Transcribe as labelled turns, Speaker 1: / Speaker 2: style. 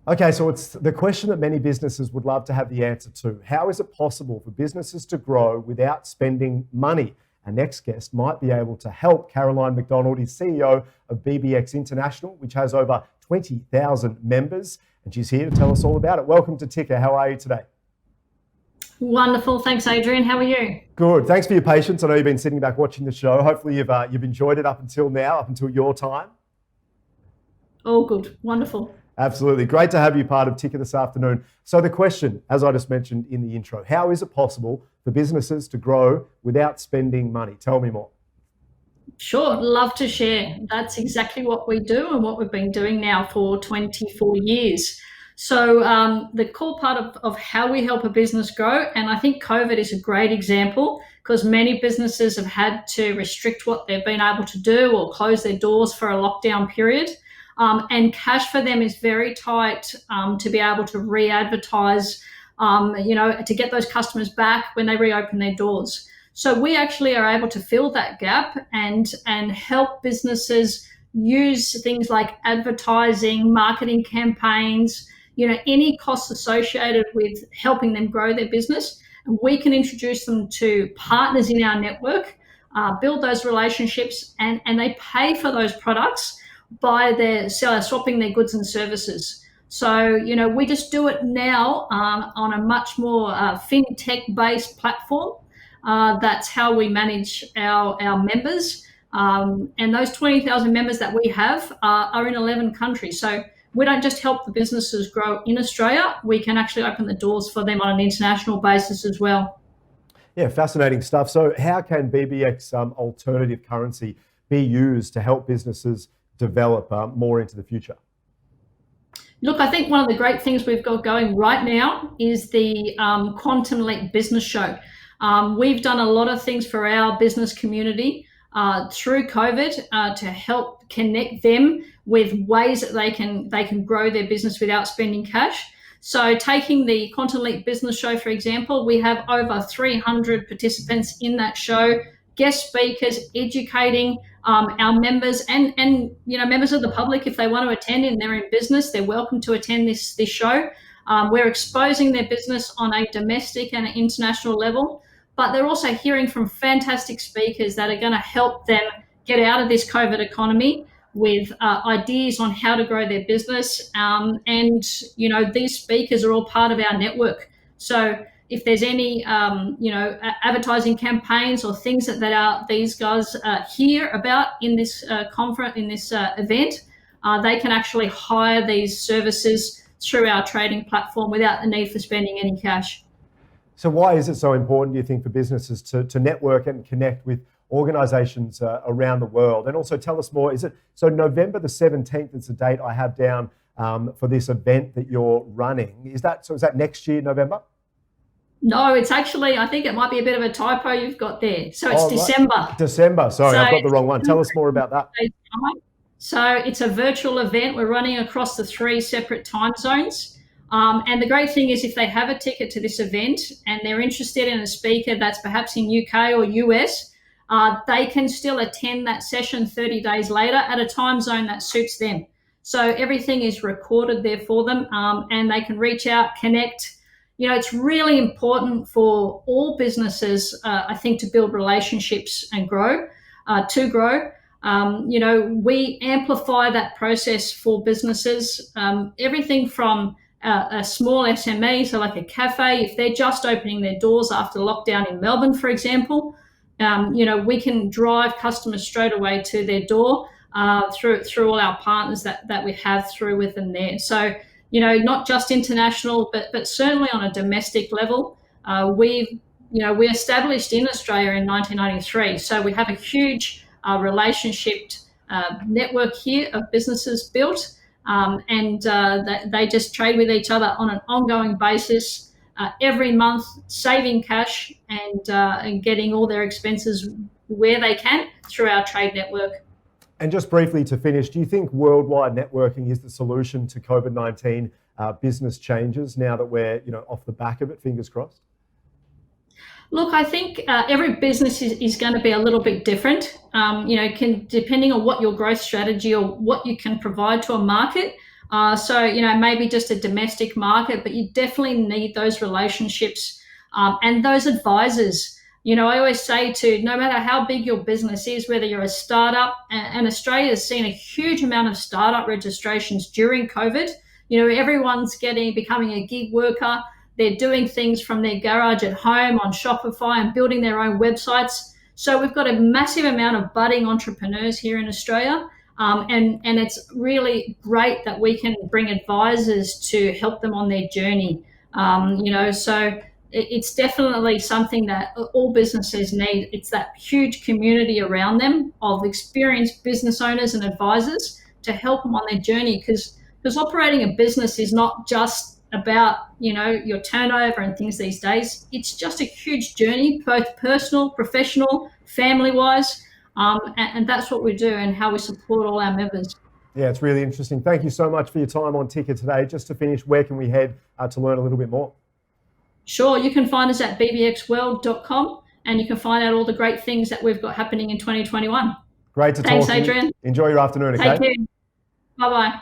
Speaker 1: Okay, so it's the question that many businesses would love to have the answer to. How is it possible for businesses to grow without spending money? Our next guest might be able to help. Caroline McDonald is CEO of BBX International, which has over 20,000 members, and she's here to tell us all about it. Welcome to Ticker. How are you today?
Speaker 2: Wonderful. Thanks, Adrian. How are you?
Speaker 1: Good. Thanks for your patience. I know you've been sitting back watching the show. Hopefully you've enjoyed it up until now, up until your time.
Speaker 2: All good. Wonderful.
Speaker 1: Absolutely. Great to have you part of Ticker this afternoon. So the question, as I just mentioned in the intro, how is it possible for businesses to grow without spending money? Tell me more.
Speaker 2: Sure. Love to share. That's exactly what we do and what we've been doing now for 24 years. So the core part of how we help a business grow, and I think COVID is a great example because many businesses have had to restrict what they've been able to do or close their doors for a lockdown period. And cash for them is very tight to be able to re-advertise, to get those customers back when they reopen their doors. So we actually are able to fill that gap and help businesses use things like advertising, marketing campaigns, any costs associated with helping them grow their business. And we can introduce them to partners in our network, build those relationships, and they pay for those products by their swapping their goods and services. So, we just do it now on a much more fintech-based platform. That's how we manage our members. And those 20,000 members that we have are in 11 countries. So we don't just help the businesses grow in Australia, we can actually open the doors for them on an international basis as well.
Speaker 1: Yeah, fascinating stuff. So how can BBX alternative currency be used to help businesses develop more into the future?
Speaker 2: Look, I think one of the great things we've got going right now is the Quantum Leap Business Show. We've done a lot of things for our business community through COVID to help connect them with ways that they can grow their business without spending cash. So taking the Quantum Leap Business Show, for example, we have over 300 participants in that show, guest speakers educating our members and members of the public. If they want to attend and they're in business, they're welcome to attend this show. We're exposing their business on a domestic and an international level, but they're also hearing from fantastic speakers that are going to help them get out of this COVID economy with ideas on how to grow their business. And these speakers are all part of our network. So if there's any, advertising campaigns or things that these guys hear about in this conference, in this event, they can actually hire these services through our trading platform without the need for spending any cash.
Speaker 1: So why is it so important, do you think, for businesses to network and connect with organisations around the world? And also tell us more, so November the 17th is the date I have down for this event that you're running. Is that next year, November?
Speaker 2: No, it's actually, I think it might be a bit of a typo you've got there. So it's December.
Speaker 1: Right. December, sorry, I've got the wrong one. Tell us more about that.
Speaker 2: So it's a virtual event. We're running across the 3 separate time zones. And the great thing is if they have a ticket to this event and they're interested in a speaker that's perhaps in UK or US, they can still attend that session 30 days later at a time zone that suits them. So everything is recorded there for them, and they can reach out, connect. It's really important for all businesses, I think, to build relationships and grow. We amplify that process for businesses. Everything from a small SME, so like a cafe, if they're just opening their doors after lockdown in Melbourne, for example, we can drive customers straight away to their door through all our partners that we have through with them there. So, not just international, but certainly on a domestic level. We established in Australia in 1993, so we have a huge relationship network here of businesses built, and they just trade with each other on an ongoing basis every month, saving cash and getting all their expenses where they can through our trade network.
Speaker 1: And just briefly to finish, do you think worldwide networking is the solution to COVID-19 business changes now that we're off the back of it, fingers crossed?
Speaker 2: Look, I think every business is going to be a little bit different, depending on what your growth strategy or what you can provide to a market. So, maybe just a domestic market, but you definitely need those relationships and those advisors. I always say to no matter how big your business is, whether you're a startup, and Australia has seen a huge amount of startup registrations during COVID. Everyone's becoming a gig worker. They're doing things from their garage at home on Shopify and building their own websites. So we've got a massive amount of budding entrepreneurs here in Australia. And it's really great that we can bring advisors to help them on their journey. So it's definitely something that all businesses need. It's that huge community around them of experienced business owners and advisors to help them on their journey, because operating a business is not just about your turnover and things these days. It's just a huge journey, both personal, professional, family wise. And that's what we do and how we support all our members.
Speaker 1: Yeah, it's really interesting. Thank you so much for your time on Ticker today. Just to finish, where can we head to learn a little bit more?
Speaker 2: Sure, you can find us at bbxworld.com, and you can find out all the great things that we've got happening in 2021.
Speaker 1: Great to
Speaker 2: Thanks,
Speaker 1: talk to you.
Speaker 2: Adrian.
Speaker 1: Enjoy your afternoon, okay?
Speaker 2: Take care. Bye-bye.